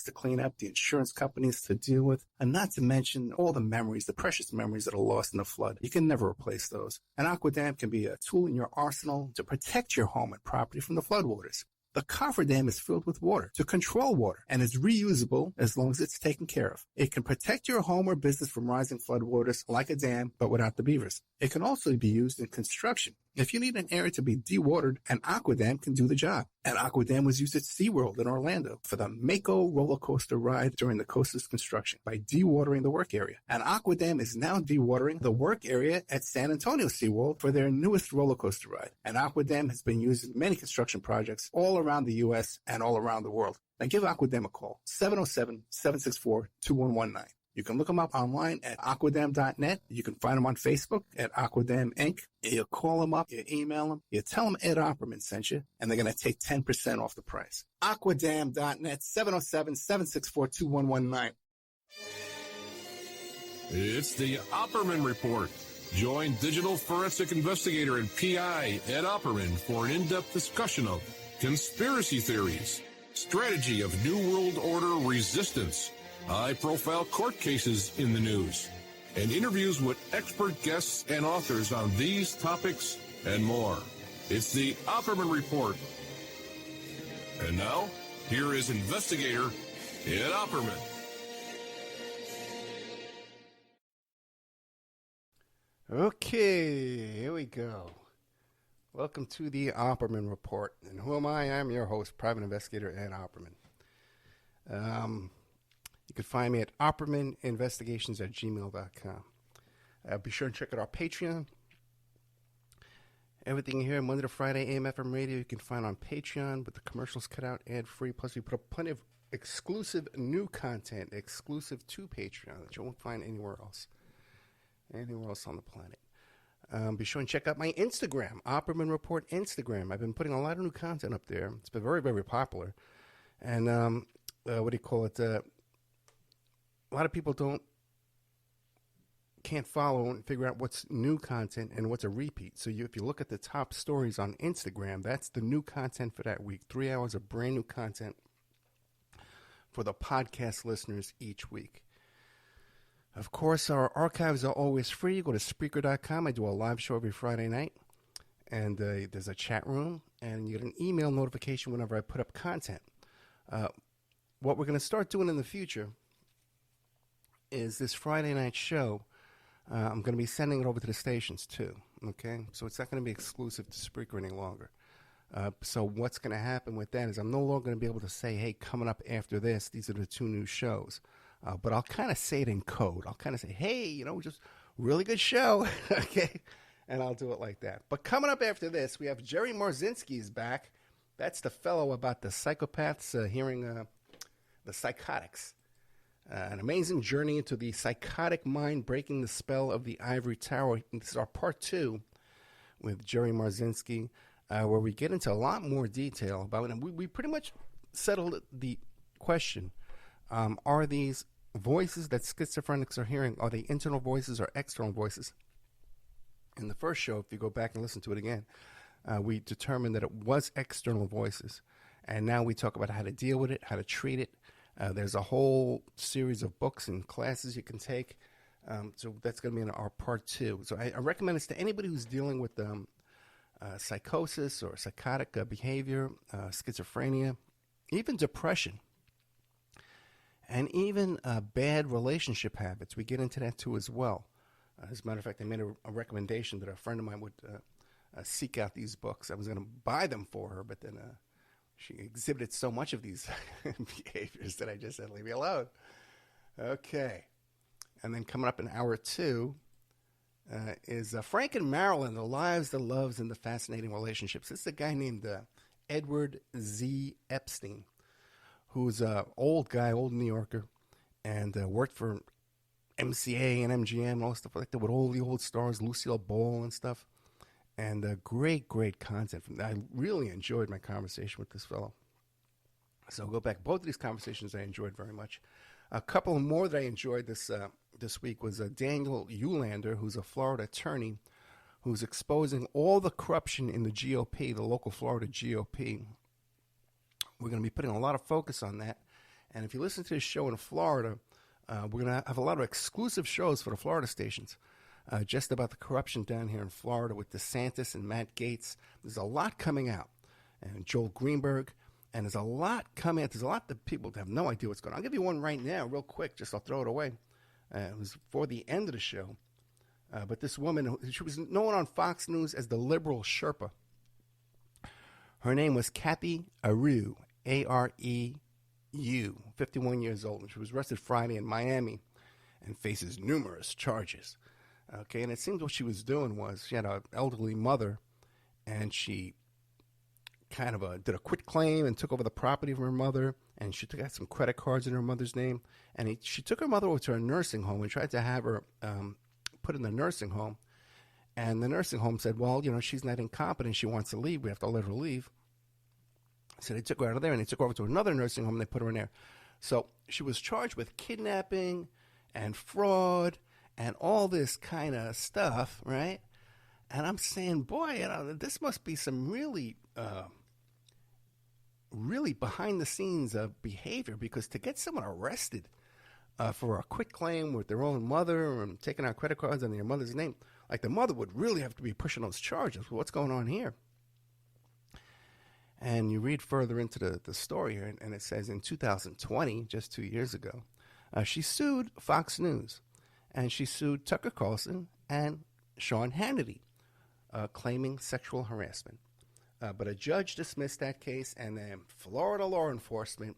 to clean up, the insurance companies to deal with, and not to mention all the memories, the precious memories that are lost in the flood. You can never replace those. An aquadam can be a tool in your arsenal to protect your home and property from the floodwaters. The cofferdam is filled with water to control water and is reusable as long as it's taken care of. It can protect your home or business from rising floodwaters like a dam, but without the beavers. It can also be used in construction. If you need an area to be dewatered, an aquadam can do the job. An aquadam was used at SeaWorld in Orlando for the Mako roller coaster ride during the coaster's construction by dewatering the work area. An aquadam is now dewatering the work area at San Antonio SeaWorld for their newest roller coaster ride. An aquadam has been used in many construction projects all around the U.S. and all around the world. Now give Aquadam a call, 707-764-2119. You can look them up online at aquadam.net. You can find them on Facebook at Aquadam Inc. You call them up, you email them, you tell them Ed Opperman sent you, and they're going to take 10% off the price. Aquadam.net, 707-764-2119. It's the Opperman Report. Join digital forensic investigator and PI Ed Opperman for an in-depth discussion of conspiracy theories, strategy of New World Order resistance, high-profile court cases in the news, and interviews with expert guests and authors on these topics and more. It's the Opperman Report. And now, here is investigator Ed Opperman. Okay, here we go. Welcome to the Opperman Report. And who am I? I'm your host, private investigator Ed Opperman. You can find me at oppermaninvestigations@gmail.com. Be sure and check out our Patreon. Everything here, Monday to Friday, AM/FM radio, you can find on Patreon with the commercials cut out, ad-free. Plus, we put up plenty of exclusive new content, exclusive to Patreon, that you won't find anywhere else on the planet. Be sure and check out my Instagram, Opperman Report Instagram. I've been putting a lot of new content up there. It's been very, very popular. And what do you call it? A lot of people can't follow and figure out what's new content and what's a repeat. So if you look at the top stories on Instagram, that's the new content for that week. 3 hours of brand new content for the podcast listeners each week. Of course, our archives are always free. You go to Spreaker.com. I do a live show every Friday night. And there's a chat room. And you get an email notification whenever I put up content. What we're going to start doing in the future is this Friday night show. I'm going to be sending it over to the stations too, okay? So it's not going to be exclusive to Spreaker any longer. So what's going to happen with that is I'm no longer going to be able to say, hey, coming up after this, these are the two new shows. But I'll kind of say it in code. I'll kind of say, hey, just really good show, okay? And I'll do it like that. But coming up after this, we have Jerry Marzinski's back. That's the fellow about the psychopaths hearing the psychotics. An amazing journey into the psychotic mind breaking the spell of the ivory tower. This is our part 2 with Jerry Marzinski, where we get into a lot more detail about it. And we pretty much settled the question, are these voices that schizophrenics are hearing, are they internal voices or external voices? In the first show, if you go back and listen to it again, we determined that it was external voices. And now we talk about how to deal with it, how to treat it. There's a whole series of books and classes you can take. So that's going to be in our part 2. So I recommend this to anybody who's dealing with psychosis or psychotic behavior, schizophrenia, even depression, and even bad relationship habits. We get into that too as well. As a matter of fact, I made a recommendation that a friend of mine would seek out these books. I was going to buy them for her, but then she exhibited so much of these behaviors that I just said, leave me alone. Okay. And then coming up in hour 2 is Frank and Marilyn, the lives, the loves, and the fascinating relationships. This is a guy named Edward Z. Epstein, who's an old guy, old New Yorker, and worked for MCA and MGM and all stuff like that with all the old stars, Lucille Ball and stuff. And great content from that. I really enjoyed my conversation with this fellow. So I'll go back. Both of these conversations I enjoyed very much. A couple more that I enjoyed this week was Daniel Ulander, who's a Florida attorney who's exposing all the corruption in the GOP, the local Florida GOP. We're going to be putting a lot of focus on that. And if you listen to this show in Florida, we're going to have a lot of exclusive shows for the Florida stations just about the corruption down here in Florida with DeSantis and Matt Gaetz. There's a lot coming out. And Joel Greenberg. And there's a lot coming out. There's a lot that people have no idea what's going on. I'll give you one right now real quick. Just I'll throw it away. It was for the end of the show. But this woman, she was known on Fox News as the liberal Sherpa. Her name was Kathy Areu, Areu, 51 years old. And she was arrested Friday in Miami and faces numerous charges. Okay, and it seems what she was doing was she had an elderly mother, and she kind of did a quit claim and took over the property from her mother, and she got some credit cards in her mother's name. And she took her mother over to a nursing home and tried to have her put in the nursing home. And the nursing home said, well, she's not incompetent. She wants to leave. We have to let her leave. So they took her out of there, and they took her over to another nursing home, and they put her in there. So she was charged with kidnapping and fraud and all this kind of stuff, right? And I'm saying, boy, this must be some really behind-the-scenes behavior, because to get someone arrested for a quit claim with their own mother and taking out credit cards under your mother's name, like the mother would really have to be pushing those charges. What's going on here? And you read further into the story here, and it says in 2020, just 2 years ago, she sued Fox News, and she sued Tucker Carlson and Sean Hannity, claiming sexual harassment. But a judge dismissed that case, and then Florida law enforcement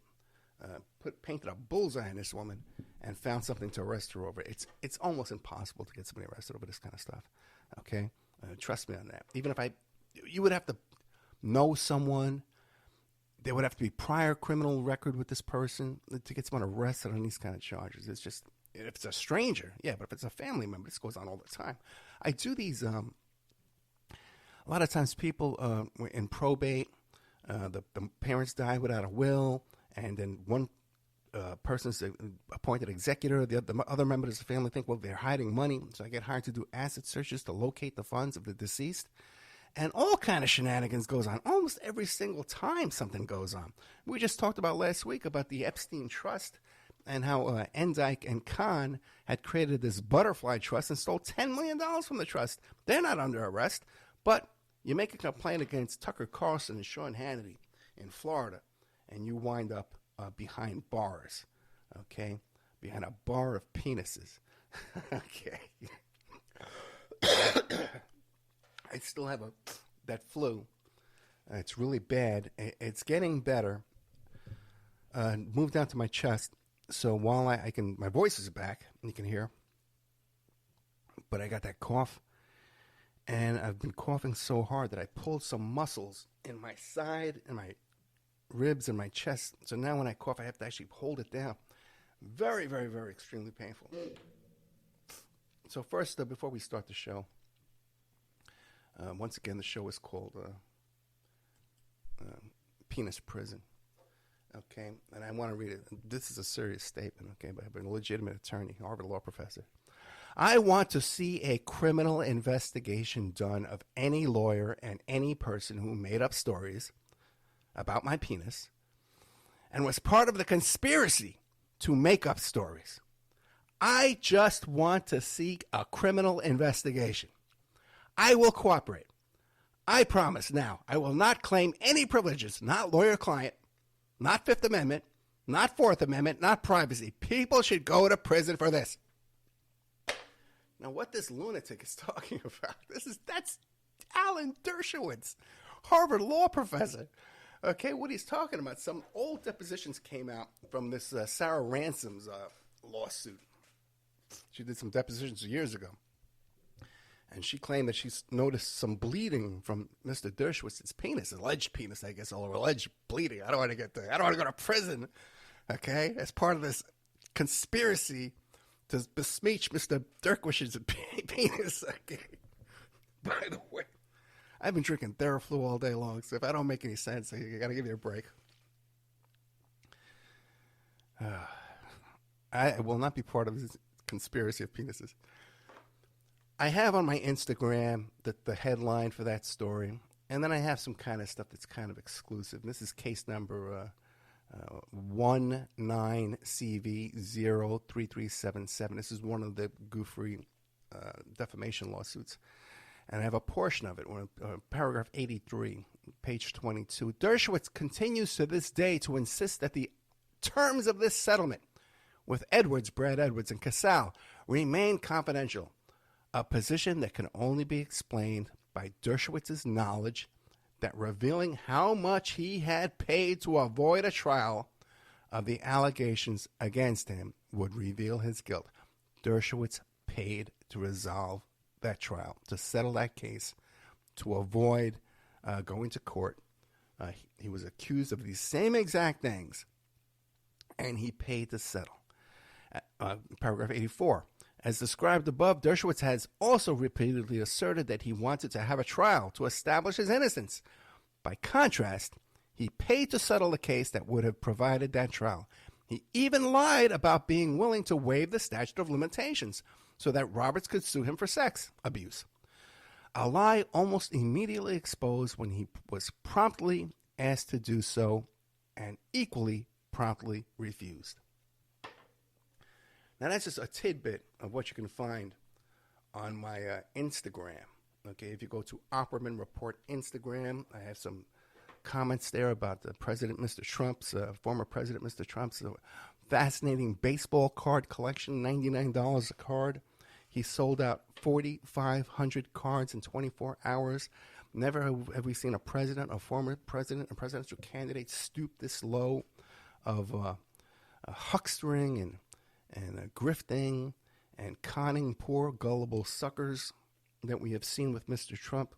painted a bullseye on this woman and found something to arrest her over. It's almost impossible to get somebody arrested over this kind of stuff. Okay, trust me on that. Even if you would have to know someone. There would have to be prior criminal record with this person to get someone arrested on these kind of charges. It's just, if it's a stranger, yeah, but if it's a family member, this goes on all the time. I do these, a lot of times people in probate, the parents die without a will, and then one person's appointed executor. The other members of the family think, well, they're hiding money, so I get hired to do asset searches to locate the funds of the deceased. And all kind of shenanigans goes on. Almost every single time something goes on. We just talked about last week about the Epstein Trust and how Endyke and Kahn had created this butterfly trust and stole $10 million from the trust. They're not under arrest, but you make a complaint against Tucker Carlson and Sean Hannity in Florida, and you wind up behind bars, okay? Behind a bar of penises, okay? I still have that flu. It's really bad. It's getting better. Moved down to my chest. So while my voice is back, and you can hear, but I got that cough, and I've been coughing so hard that I pulled some muscles in my side and my ribs and my chest. So now when I cough, I have to actually hold it down. Very, very, very extremely painful. So first, before we start the show, once again, the show is called Penis Prison. Okay, and I want to read it. This is a serious statement, okay, by a legitimate attorney, Harvard law professor. I want to see a criminal investigation done of any lawyer and any person who made up stories about my penis and was part of the conspiracy to make up stories. I just want to seek a criminal investigation. I will cooperate. I promise now, I will not claim any privileges, not lawyer-client, not Fifth Amendment, not Fourth Amendment, not privacy. People should go to prison for this. Now, what this lunatic is talking about, that's Alan Dershowitz, Harvard law professor. Okay, what he's talking about, some old depositions came out from this Sarah Ransom's lawsuit. She did some depositions years ago. And she claimed that she's noticed some bleeding from Mr. Dershowitz's penis, alleged penis, I guess, or alleged bleeding. I don't want to get there. I don't want to go to prison, okay, as part of this conspiracy to besmirch Mr. Dershwitz's penis, okay. By the way, I've been drinking Theraflu all day long, so if I don't make any sense, I got to give you a break. I will not be part of this conspiracy of penises. I have on my Instagram the headline for that story, and then I have some kind of stuff that's kind of exclusive. This is case number 19CV0337. This is one of the goofy defamation lawsuits. And I have a portion of it, paragraph 83, page 22. Dershowitz continues to this day to insist that the terms of this settlement with Edwards, Brad Edwards, and Casal remain confidential, a position that can only be explained by Dershowitz's knowledge that revealing how much he had paid to avoid a trial of the allegations against him would reveal his guilt. Dershowitz paid to resolve that trial, to settle that case, to avoid going to court. He was accused of these same exact things, and he paid to settle. Paragraph 84. As described above, Dershowitz has also repeatedly asserted that he wanted to have a trial to establish his innocence. By contrast, he paid to settle the case that would have provided that trial. He even lied about being willing to waive the statute of limitations so that Roberts could sue him for sex abuse. A lie almost immediately exposed when he was promptly asked to do so and equally promptly refused. Now, that's just a tidbit of what you can find on my Instagram. Okay, if you go to Opperman Report Instagram, I have some comments there about the President, Mr. Trump's, former President, Mr. Trump's fascinating baseball card collection, $99 a card. He sold out 4,500 cards in 24 hours. Never have we seen a president, a former president, a presidential candidate stoop this low of huckstering and grifting and conning poor gullible suckers that we have seen with Mr. Trump.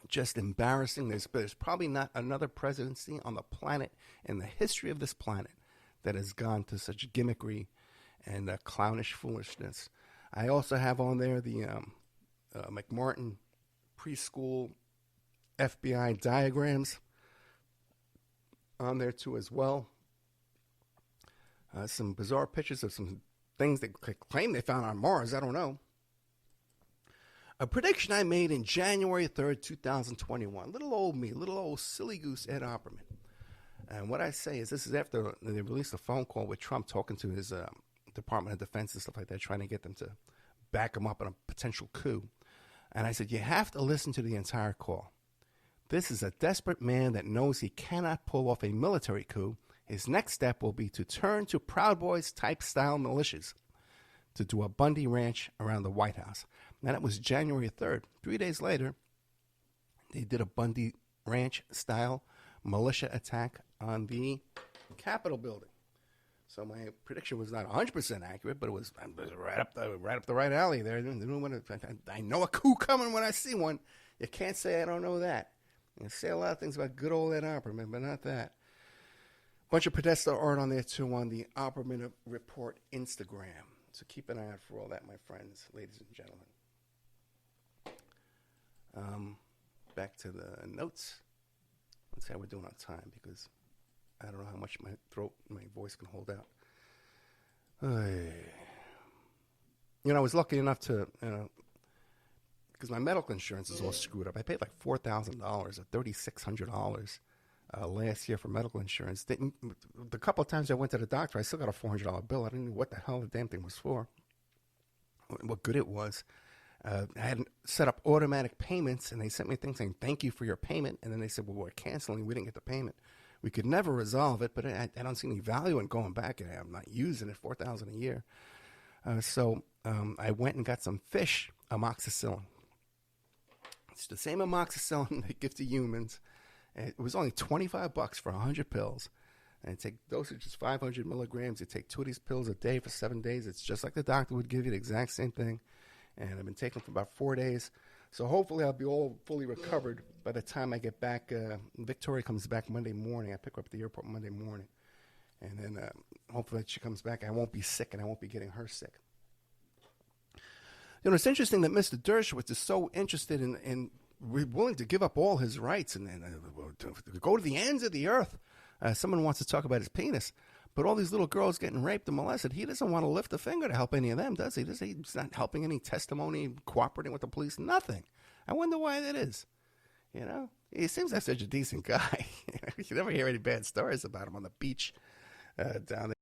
Just embarrassing. There's probably not another presidency on the planet in the history of this planet that has gone to such gimmickry and clownish foolishness. I also have on there the McMartin preschool FBI diagrams on there too as well. Some bizarre pictures of some things they claim they found on Mars. I don't know. A prediction I made in January 3rd, 2021. Little old me, little old silly goose Ed Opperman. And what I say is this is after they released a phone call with Trump talking to his Department of Defense and stuff like that, trying to get them to back him up in a potential coup. And I said, you have to listen to the entire call. This is a desperate man that knows he cannot pull off a military coup. His next step will be to turn to Proud Boys type style militias to do a Bundy ranch around the White House. Now, that was January 3rd. 3 days later, they did a Bundy ranch style militia attack on the Capitol building. So my prediction was not 100% accurate, but it was right up the right alley there. I know a coup coming when I see one. You can't say I don't know that. You say a lot of things about good old Ed Opperman, but not that. Bunch of Podesta art on there too on the Opperman Report Instagram. So keep an eye out for all that, my friends, ladies and gentlemen. Back to the notes. Let's see how we're doing on time because I don't know how much my voice can hold out. I was lucky enough to, because my medical insurance is all screwed up. I paid like $4,000 or $3,600 last year for medical insurance. The couple of times I went to the doctor, I still got a $400 bill. I didn't know what the hell the damn thing was for, what good it was. I had set up automatic payments, and they sent me things saying, thank you for your payment. And then they said, well, we're canceling. We didn't get the payment. We could never resolve it, but I don't see any value in going back. I'm not using it, $4,000 a year. So I went and got some fish amoxicillin. It's the same amoxicillin they give to humans. It was only $25 for 100 pills. And take dosage is 500 milligrams. You take 2 of these pills a day for 7 days. It's just like the doctor would give you, the exact same thing. And I've been taking it for about 4 days. So hopefully I'll be all fully recovered by the time I get back. Victoria comes back Monday morning. I pick her up at the airport Monday morning. And then hopefully she comes back. I won't be sick and I won't be getting her sick. It's interesting that Mr. Dershowitz is so interested in willing to give up all his rights and to go to the ends of the earth. Someone wants to talk about his penis. But all these little girls getting raped and molested, he doesn't want to lift a finger to help any of them, does he? He's not helping any testimony, cooperating with the police, nothing. I wonder why that is. He seems like such a decent guy. You never hear any bad stories about him on the beach down there.